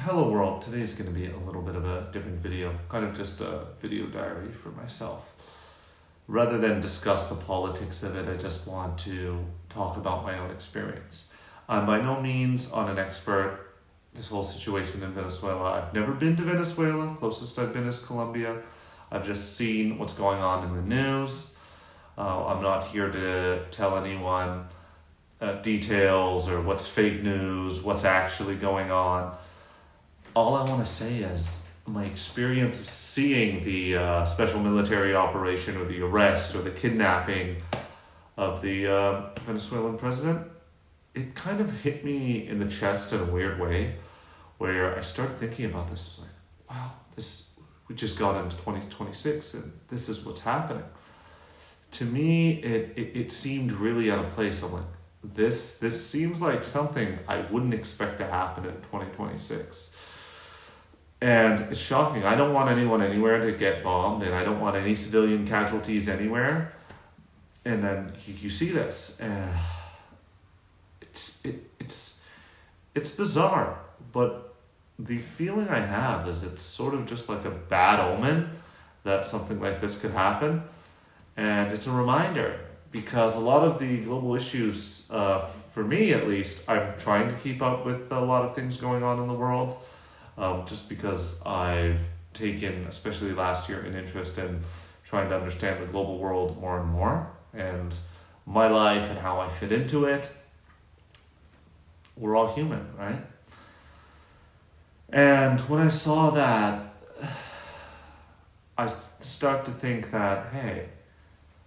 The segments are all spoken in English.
Hello world, today's going to be a little bit of a different video, kind of just a video diary for myself. Rather than discuss the politics of it, I just want to talk about my own experience. I'm by no means an expert. This whole situation in Venezuela, I've never been to Venezuela, closest I've been is Colombia. I've just seen what's going on in the news. I'm not here to tell anyone details or what's fake news, what's actually going on. All I want to say is my experience of seeing the special military operation or the arrest or the kidnapping of the Venezuelan president, it kind of hit me in the chest in a weird way where I started thinking about this. It's like, wow, we just got into 2026 and this is what's happening. To me, it seemed really out of place. I'm like, this seems like something I wouldn't expect to happen in 2026. And it's shocking. I don't want anyone anywhere to get bombed, and I don't want any civilian casualties anywhere. And then you see this, and it's bizarre. But the feeling I have is it's sort of just like a bad omen that something like this could happen, and it's a reminder because a lot of the global issues, for me at least, I'm trying to keep up with a lot of things going on in the world. Just because I've taken, especially last year, an interest in trying to understand the global world more and more, and my life and how I fit into it. We're all human, right? And when I saw that, I start to think that, hey,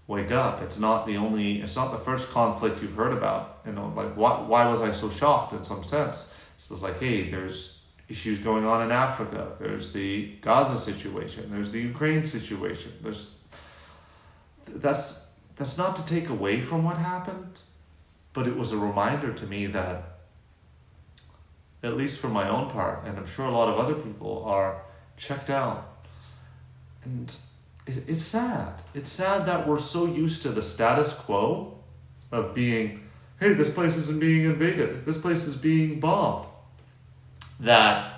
wake up. It's not the first conflict you've heard about. Like, why was I so shocked in some sense? So it's like, hey, there's issues going on in Africa. There's the Gaza situation. There's the Ukraine situation. That's not to take away from what happened, but it was a reminder to me that, at least for my own part, and I'm sure a lot of other people are checked out. And it's sad. It's sad that we're so used to the status quo of being, hey, this place isn't being invaded. This place is being bombed. That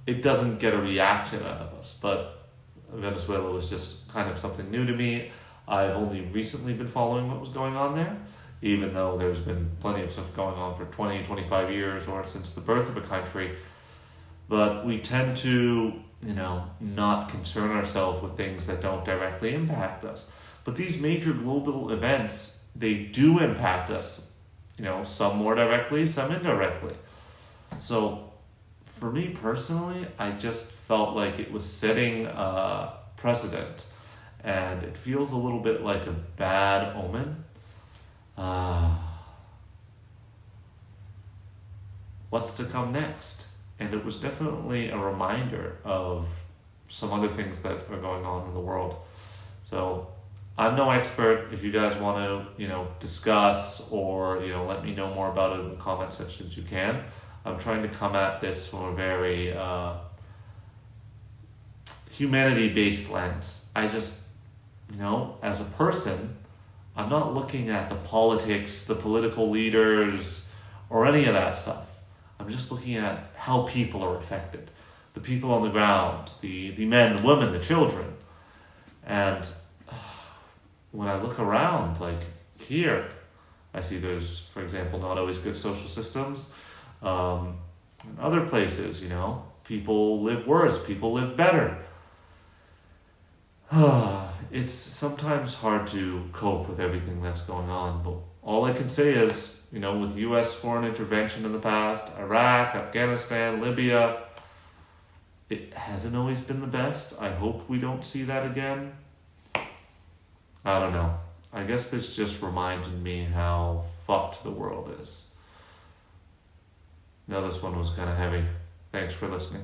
it doesn't get a reaction out of us. But Venezuela was just kind of something new to me. I've only recently been following what was going on there, even though there's been plenty of stuff going on for 20, 25 years or since the birth of a country. But we tend to, not concern ourselves with things that don't directly impact us. But these major global events, they do impact us. Some more directly, some indirectly. So, for me personally, I just felt like it was setting a precedent, and it feels a little bit like a bad omen. What's to come next? And it was definitely a reminder of some other things that are going on in the world. So, I'm no expert. If you guys want to, discuss or, let me know more about it in the comment sections, you can. I'm trying to come at this from a very humanity-based lens. I just, as a person, I'm not looking at the politics, the political leaders, or any of that stuff. I'm just looking at how people are affected. The people on the ground, the men, the women, the children. And when I look around, like here, I see there's, for example, not always good social systems. In other places, people live worse, people live better. It's sometimes hard to cope with everything that's going on, but all I can say is, with U.S. foreign intervention in the past, Iraq, Afghanistan, Libya, it hasn't always been the best. I hope we don't see that again. I don't know. I guess this just reminded me how fucked the world is. Now this one was kind of heavy. Thanks for listening.